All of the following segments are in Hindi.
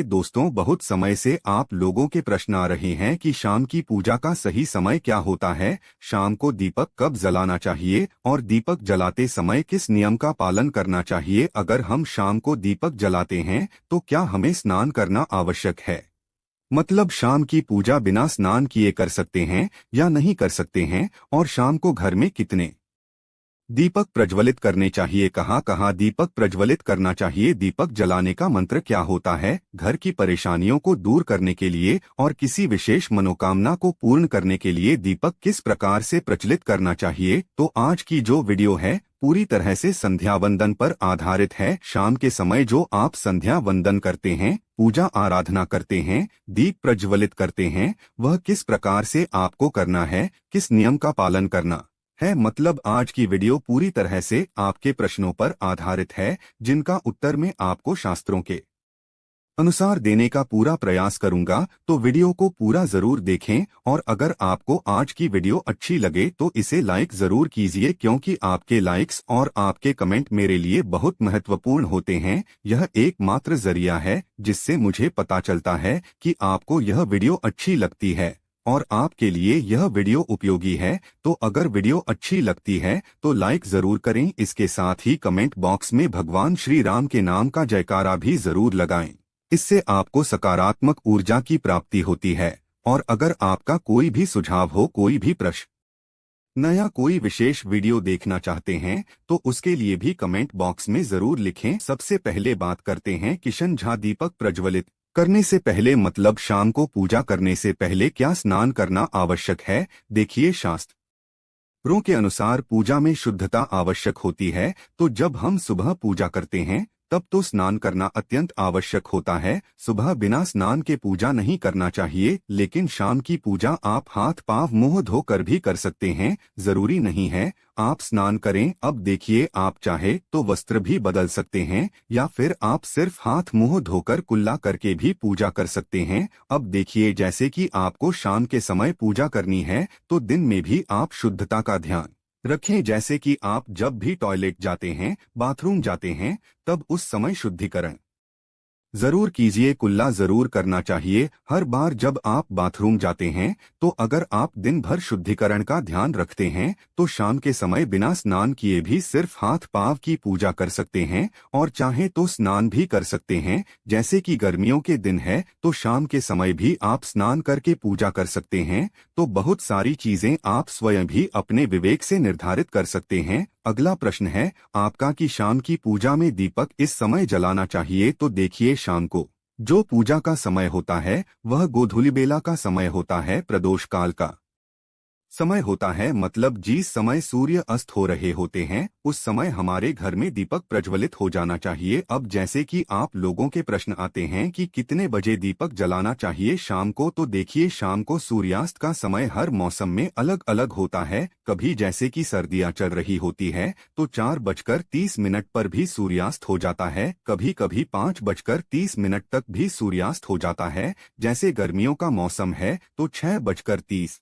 दोस्तों, बहुत समय से आप लोगों के प्रश्न आ रहे हैं कि शाम की पूजा का सही समय क्या होता है, शाम को दीपक कब जलाना चाहिए और दीपक जलाते समय किस नियम का पालन करना चाहिए। अगर हम शाम को दीपक जलाते हैं तो क्या हमें स्नान करना आवश्यक है? मतलब शाम की पूजा बिना स्नान किए कर सकते हैं या नहीं कर सकते हैं, और शाम को घर में कितने दीपक प्रज्वलित करने चाहिए, कहाँ कहाँ दीपक प्रज्वलित करना चाहिए, दीपक जलाने का मंत्र क्या होता है, घर की परेशानियों को दूर करने के लिए और किसी विशेष मनोकामना को पूर्ण करने के लिए दीपक किस प्रकार से प्रज्वलित करना चाहिए। तो आज की जो वीडियो है पूरी तरह से संध्या वंदन पर आधारित है। शाम के समय जो आप संध्या वंदन करते हैं, पूजा आराधना करते हैं, दीप प्रज्वलित करते हैं, वह किस प्रकार से आपको करना है, किस नियम का पालन करना है। मतलब आज की वीडियो पूरी तरह से आपके प्रश्नों पर आधारित है, जिनका उत्तर मैं आपको शास्त्रों के अनुसार देने का पूरा प्रयास करूंगा। तो वीडियो को पूरा जरूर देखें, और अगर आपको आज की वीडियो अच्छी लगे तो इसे लाइक जरूर कीजिए, क्योंकि आपके लाइक्स और आपके कमेंट मेरे लिए बहुत महत्वपूर्ण होते हैं। यह एकमात्र जरिया है जिससे मुझे पता चलता है कि आपको यह वीडियो अच्छी लगती है और आपके लिए यह वीडियो उपयोगी है। तो अगर वीडियो अच्छी लगती है तो लाइक जरूर करें। इसके साथ ही कमेंट बॉक्स में भगवान श्री राम के नाम का जयकारा भी जरूर लगाएं। इससे आपको सकारात्मक ऊर्जा की प्राप्ति होती है। और अगर आपका कोई भी सुझाव हो, कोई भी प्रश्न, नया कोई विशेष वीडियो देखना चाहते हैं, तो उसके लिए भी कमेंट बॉक्स में जरूर लिखें। सबसे पहले बात करते हैं किशन झा, दीपक प्रज्वलित करने से पहले मतलब शाम को पूजा करने से पहले क्या स्नान करना आवश्यक है। देखिए, शास्त्रों के अनुसार पूजा में शुद्धता आवश्यक होती है। तो जब हम सुबह पूजा करते हैं तब तो स्नान करना अत्यंत आवश्यक होता है। सुबह बिना स्नान के पूजा नहीं करना चाहिए, लेकिन शाम की पूजा आप हाथ पांव मुंह धोकर भी कर सकते हैं, जरूरी नहीं है आप स्नान करें। अब देखिए, आप चाहे तो वस्त्र भी बदल सकते हैं या फिर आप सिर्फ हाथ मुंह धोकर कुल्ला करके भी पूजा कर सकते हैं। अब देखिए, जैसे कि आपको शाम के समय पूजा करनी है तो दिन में भी आप शुद्धता का ध्यान रखें। जैसे कि आप जब भी टॉयलेट जाते हैं, बाथरूम जाते हैं, तब उस समय शुद्धिकरण जरूर कीजिए, कुल्ला जरूर करना चाहिए हर बार जब आप बाथरूम जाते हैं। तो अगर आप दिन भर शुद्धिकरण का ध्यान रखते हैं तो शाम के समय बिना स्नान किए भी सिर्फ हाथ पांव की पूजा कर सकते हैं, और चाहे तो स्नान भी कर सकते हैं। जैसे कि गर्मियों के दिन है तो शाम के समय भी आप स्नान करके पूजा कर सकते हैं। तो बहुत सारी चीजें आप स्वयं भी अपने विवेक से निर्धारित कर सकते हैं। अगला प्रश्न है आपका कि शाम की पूजा में दीपक इस समय जलाना चाहिए। तो देखिए, शाम को जो पूजा का समय होता है वह गोधूलि बेला का समय होता है, प्रदोष काल का समय होता है। मतलब जिस समय सूर्य अस्त हो रहे होते हैं उस समय हमारे घर में दीपक प्रज्वलित हो जाना चाहिए। अब जैसे कि आप लोगों के प्रश्न आते हैं कि कितने बजे दीपक जलाना चाहिए शाम को, तो देखिए, शाम को सूर्यास्त का समय हर मौसम में अलग अलग होता है। कभी जैसे कि सर्दियां चल रही होती है तो 4:30 पर भी सूर्यास्त हो जाता है, कभी कभी 5:30 तक भी सूर्यास्त हो जाता है। जैसे गर्मियों का मौसम है तो 6:30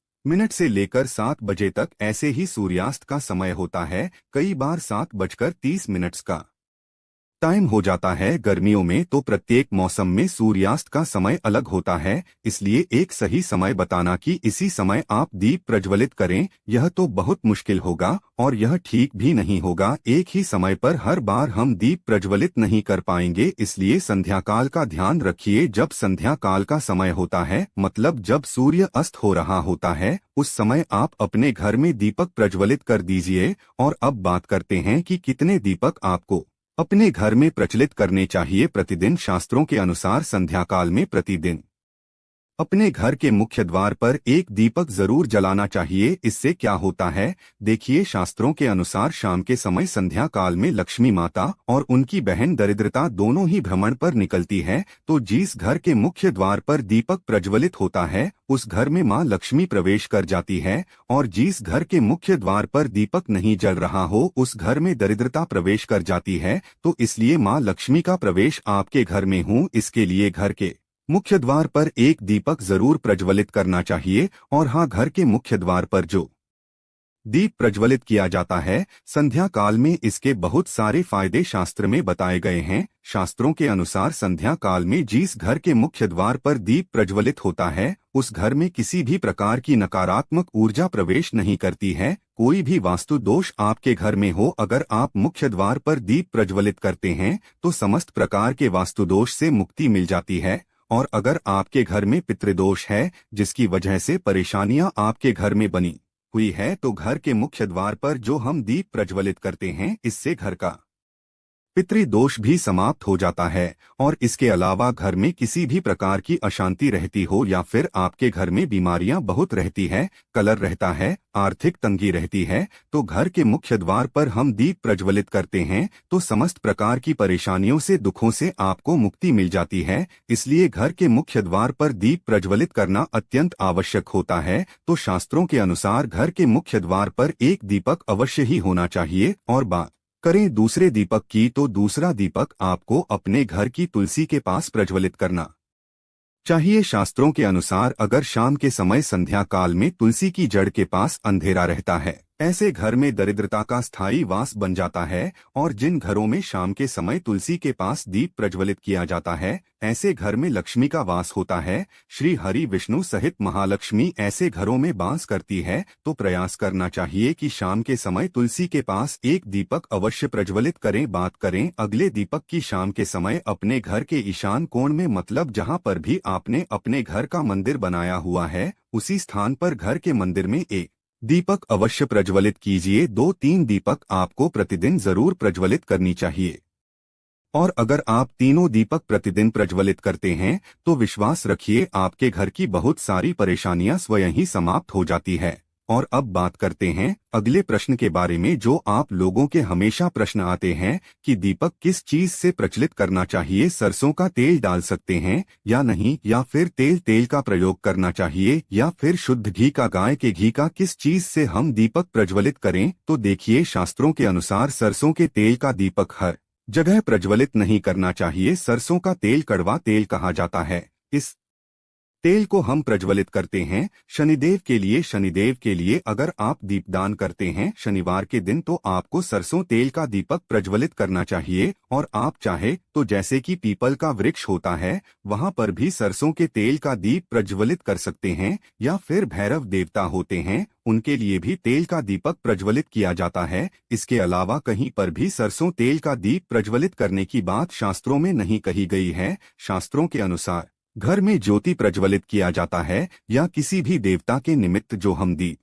से लेकर 7 बजे तक ऐसे ही सूर्यास्त का समय होता है। कई बार 7:30 का टाइम हो जाता है। गर्मियों में तो प्रत्येक मौसम में सूर्यास्त का समय अलग होता है, इसलिए एक सही समय बताना कि इसी समय आप दीप प्रज्वलित करें, यह तो बहुत मुश्किल होगा और यह ठीक भी नहीं होगा। एक ही समय पर हर बार हम दीप प्रज्वलित नहीं कर पाएंगे, इसलिए संध्या काल का ध्यान रखिए। जब संध्या काल का समय होता है मतलब जब सूर्य अस्त हो रहा होता है, उस समय आप अपने घर में दीपक प्रज्वलित कर दीजिए। और अब बात करते हैं कि कितने दीपक आपको अपने घर में प्रचलित करने चाहिए प्रतिदिन। शास्त्रों के अनुसार संध्या काल में प्रतिदिन अपने घर के मुख्य द्वार पर एक दीपक जरूर जलाना चाहिए। इससे क्या होता है, देखिए, शास्त्रों के अनुसार शाम के समय संध्या काल में लक्ष्मी माता और उनकी बहन दरिद्रता दोनों ही भ्रमण पर निकलती है। तो जिस घर के मुख्य द्वार पर दीपक प्रज्वलित होता है उस घर में मां लक्ष्मी प्रवेश कर जाती है, और जिस घर के मुख्य द्वार पर दीपक नहीं जल रहा हो उस घर में दरिद्रता प्रवेश कर जाती है। तो इसलिए मां लक्ष्मी का प्रवेश आपके घर में हो, इसके लिए घर के मुख्य द्वार पर एक दीपक जरूर प्रज्वलित करना चाहिए। और हाँ, घर के मुख्य द्वार पर जो दीप प्रज्वलित किया जाता है। संध्या काल में इसके बहुत सारे फायदे शास्त्र में बताए गए हैं। शास्त्रों के अनुसार संध्या काल में जिस घर के मुख्य द्वार पर दीप प्रज्वलित होता है उस घर में किसी भी प्रकार की नकारात्मक ऊर्जा प्रवेश नहीं करती है। कोई भी वास्तु दोष आपके घर में हो, अगर आप मुख्य द्वार पर दीप प्रज्वलित करते हैं तो समस्त प्रकार के वास्तु दोष से मुक्ति मिल जाती है। और अगर आपके घर में पितृदोष है जिसकी वजह से परेशानियां आपके घर में बनी हुई है तो घर के मुख्य द्वार पर जो हम दीप प्रज्वलित करते हैं इससे घर का पितृदोष भी समाप्त हो जाता है। और इसके अलावा घर में किसी भी प्रकार की अशांति रहती हो या फिर आपके घर में बीमारियां बहुत रहती है, कलर रहता है, आर्थिक तंगी रहती है, तो घर के मुख्य द्वार पर हम दीप प्रज्वलित करते हैं तो समस्त प्रकार की परेशानियों से, दुखों से आपको मुक्ति मिल जाती है। इसलिए घर के मुख्य द्वार पर दीप प्रज्वलित करना अत्यंत आवश्यक होता है। तो शास्त्रों के अनुसार घर के मुख्य द्वार पर एक दीपक अवश्य ही होना चाहिए। और बात करें दूसरे दीपक की तो दूसरा दीपक आपको अपने घर की तुलसी के पास प्रज्वलित करना चाहिए। शास्त्रों के अनुसार अगर शाम के समय संध्या काल में तुलसी की जड़ के पास अंधेरा रहता है, ऐसे घर में दरिद्रता का स्थायी वास बन जाता है। और जिन घरों में शाम के समय तुलसी के पास दीप प्रज्वलित किया जाता है ऐसे घर में लक्ष्मी का वास होता है। श्री हरि विष्णु सहित महालक्ष्मी ऐसे घरों में वास करती है। तो प्रयास करना चाहिए कि शाम के समय तुलसी के पास एक दीपक अवश्य प्रज्वलित करें। बात करें अगले दीपक की, शाम के समय अपने घर के ईशान कोण में, मतलब जहां पर भी आपने अपने घर का मंदिर बनाया हुआ है उसी स्थान पर घर के मंदिर में एक दीपक अवश्य प्रज्वलित कीजिए। 2-3 दीपक आपको प्रतिदिन जरूर प्रज्वलित करनी चाहिए। और अगर आप तीनों दीपक प्रतिदिन प्रज्वलित करते हैं तो विश्वास रखिए आपके घर की बहुत सारी परेशानियां स्वयं ही समाप्त हो जाती है। और अब बात करते हैं अगले प्रश्न के बारे में, जो आप लोगों के हमेशा प्रश्न आते हैं कि दीपक किस चीज से प्रज्वलित करना चाहिए, सरसों का तेल डाल सकते हैं या नहीं, या फिर तेल का प्रयोग करना चाहिए, या फिर शुद्ध घी का, गाय के घी का, किस चीज से हम दीपक प्रज्वलित करें। तो देखिए, शास्त्रों के अनुसार सरसों के तेल का दीपक हर जगह प्रज्वलित नहीं करना चाहिए। सरसों का तेल कड़वा तेल कहा जाता है। इस तेल को हम प्रज्वलित करते हैं शनिदेव के लिए। शनिदेव के लिए अगर आप दीपदान करते हैं शनिवार के दिन तो आपको सरसों तेल का दीपक प्रज्वलित करना चाहिए। और आप चाहे तो जैसे कि पीपल का वृक्ष होता है वहां पर भी सरसों के तेल का दीप प्रज्वलित कर सकते हैं, या फिर भैरव देवता होते हैं उनके लिए भी तेल का दीपक प्रज्वलित किया जाता है। इसके अलावा कहीं पर भी सरसों तेल का दीप प्रज्वलित करने की बात शास्त्रों में नहीं कही गई है। शास्त्रों के अनुसार घर में ज्योति प्रज्वलित किया जाता है या किसी भी देवता के निमित्त जो हम दीप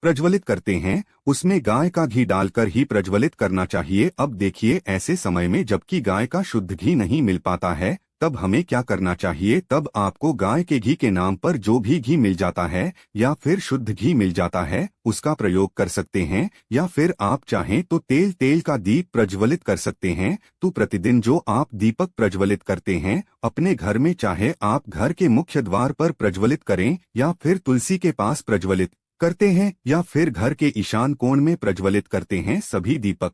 प्रज्वलित करते हैं उसमें गाय का घी डालकर ही प्रज्वलित करना चाहिए। अब देखिए, ऐसे समय में जबकि गाय का शुद्ध घी नहीं मिल पाता है तब हमें क्या करना चाहिए। तब आपको गाय के घी के नाम पर जो भी घी मिल जाता है या फिर शुद्ध घी मिल जाता है उसका प्रयोग कर सकते हैं, या फिर आप चाहें तो तेल का दीप प्रज्वलित कर सकते हैं। तो प्रतिदिन जो आप दीपक प्रज्वलित करते हैं अपने घर में, चाहे आप घर के मुख्य द्वार पर प्रज्वलित करें या फिर तुलसी के पास प्रज्वलित करते हैं या फिर घर के ईशान कोण में प्रज्वलित करते हैं, सभी दीपक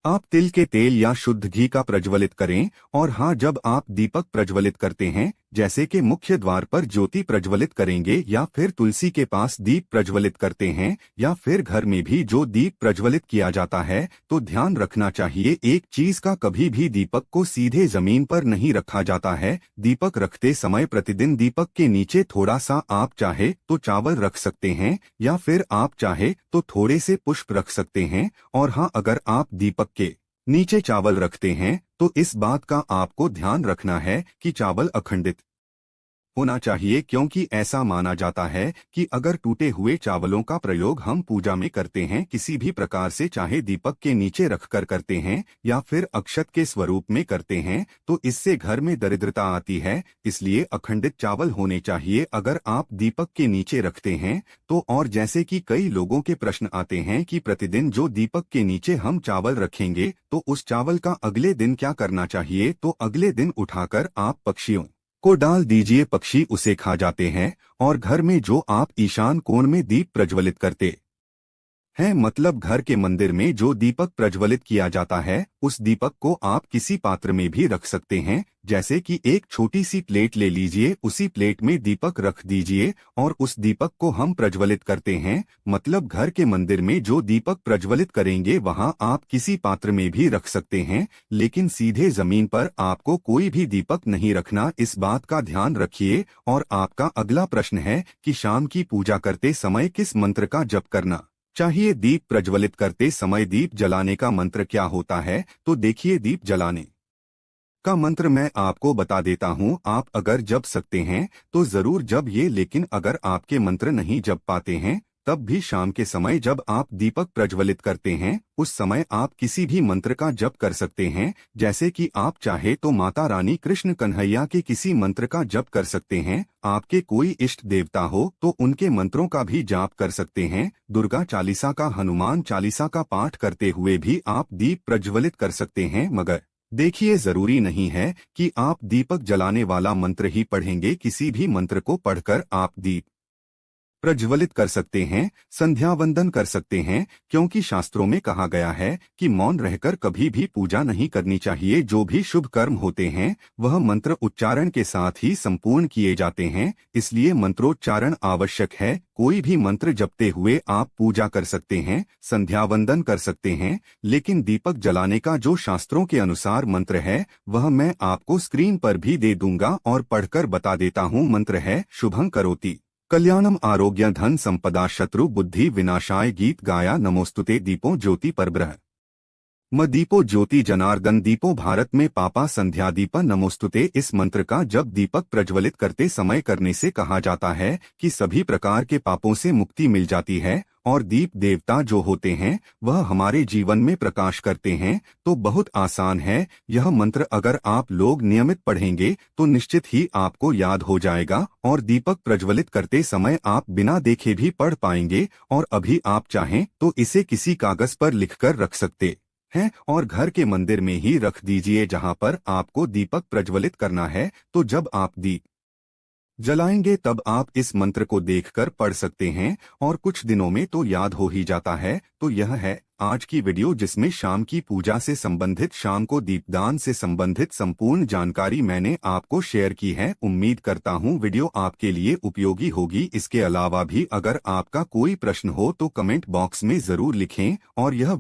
आप तिल के तेल या शुद्ध घी का प्रज्वलित करें। और हाँ, जब आप दीपक प्रज्वलित करते हैं जैसे कि मुख्य द्वार पर ज्योति प्रज्वलित करेंगे या फिर तुलसी के पास दीप प्रज्वलित करते हैं या फिर घर में भी जो दीप प्रज्वलित किया जाता है, तो ध्यान रखना चाहिए एक चीज का, कभी भी दीपक को सीधे जमीन पर नहीं रखा जाता है। दीपक रखते समय प्रतिदिन दीपक के नीचे थोड़ा सा आप चाहे तो चावल रख सकते हैं या फिर आप चाहे तो थोड़े से पुष्प रख सकते हैं। और हाँ, अगर आप दीपक के नीचे चावल रखते हैं तो इस बात का आपको ध्यान रखना है कि चावल अखंडित होना चाहिए, क्योंकि ऐसा माना जाता है कि अगर टूटे हुए चावलों का प्रयोग हम पूजा में करते हैं किसी भी प्रकार से, चाहे दीपक के नीचे रखकर करते हैं या फिर अक्षत के स्वरूप में करते हैं, तो इससे घर में दरिद्रता आती है। इसलिए अखंडित चावल होने चाहिए अगर आप दीपक के नीचे रखते हैं तो। और जैसे कि कई लोगों के प्रश्न आते हैं कि प्रतिदिन जो दीपक के नीचे हम चावल रखेंगे तो उस चावल का अगले दिन क्या करना चाहिए। तो अगले दिन उठाकर आप पक्षियों को डाल दीजिए, पक्षी उसे खा जाते हैं। और घर में जो आप ईशान कोण में दीप प्रज्वलित करते है, मतलब घर के मंदिर में जो दीपक प्रज्वलित किया जाता है उस दीपक को आप किसी पात्र में भी रख सकते हैं। जैसे कि एक छोटी सी प्लेट ले लीजिए, उसी प्लेट में दीपक रख दीजिए और उस दीपक को हम प्रज्वलित करते हैं। मतलब घर के मंदिर में जो दीपक प्रज्वलित करेंगे वहां आप किसी पात्र में भी रख सकते हैं, लेकिन सीधे जमीन पर आपको कोई भी दीपक नहीं रखना, इस बात का ध्यान रखिए। और आपका अगला प्रश्न है कि शाम की पूजा करते समय किस मंत्र का जप करना चाहिए। दीप प्रज्वलित करते समय दीप जलाने का मंत्र क्या होता है? तो देखिए, दीप जलाने का मंत्र मैं आपको बता देता हूँ। आप अगर जप सकते हैं तो जरूर जप ये, लेकिन अगर आपके मंत्र नहीं जप पाते हैं तब भी शाम के समय जब आप दीपक प्रज्वलित करते हैं उस समय आप किसी भी मंत्र का जप कर सकते हैं। जैसे कि आप चाहे तो माता रानी कृष्ण कन्हैया के किसी मंत्र का जप कर सकते हैं। आपके कोई इष्ट देवता हो तो उनके मंत्रों का भी जाप कर सकते हैं। दुर्गा चालीसा का, हनुमान चालीसा का पाठ करते हुए भी आप दीप प्रज्वलित कर सकते हैं। मगर देखिए, जरूरी नहीं है कि आप दीपक जलाने वाला मंत्र ही पढ़ेंगे। किसी भी मंत्र को पढ़कर आप दीप प्रज्वलित कर सकते हैं, संध्या वंदन कर सकते हैं, क्योंकि शास्त्रों में कहा गया है कि मौन रहकर कभी भी पूजा नहीं करनी चाहिए। जो भी शुभ कर्म होते हैं वह मंत्र उच्चारण के साथ ही संपूर्ण किए जाते हैं, इसलिए मंत्रोच्चारण आवश्यक है। कोई भी मंत्र जपते हुए आप पूजा कर सकते हैं, संध्या वंदन कर सकते हैं, लेकिन दीपक जलाने का जो शास्त्रों के अनुसार मंत्र है वह मैं आपको स्क्रीन पर भी दे दूंगा और पढ़कर बता देता हूँ। मंत्र है शुभं करोति कल्याणम आरोग्य धन संपदा शत्रु बुद्धि विनाशाय। गीत गाया नमोस्तुते दीपो ज्योति परब्रह्म म दीपो ज्योति जनार्दन दीपो भारत में पापा संध्या दीप नमोस्तुते। इस मंत्र का जब दीपक प्रज्वलित करते समय करने से कहा जाता है कि सभी प्रकार के पापों से मुक्ति मिल जाती है और दीप देवता जो होते हैं वह हमारे जीवन में प्रकाश करते हैं। तो बहुत आसान है यह मंत्र, अगर आप लोग नियमित पढ़ेंगे तो निश्चित ही आपको याद हो जाएगा और दीपक प्रज्वलित करते समय आप बिना देखे भी पढ़ पाएंगे। और अभी आप चाहें तो इसे किसी कागज पर लिखकर रख सकते हैं और घर के मंदिर में ही रख दीजिए जहां पर आपको दीपक प्रज्वलित करना है। तो जब आप दीप जलाएंगे तब आप इस मंत्र को देखकर पढ़ सकते हैं और कुछ दिनों में तो याद हो ही जाता है। तो यह है आज की वीडियो जिसमें शाम की पूजा से संबंधित, शाम को दीपदान से संबंधित संपूर्ण जानकारी मैंने आपको शेयर की है। उम्मीद करता हूं वीडियो आपके लिए उपयोगी होगी। इसके अलावा भी अगर आपका कोई प्रश्न हो तो कमेंट बॉक्स में जरूर लिखें और यह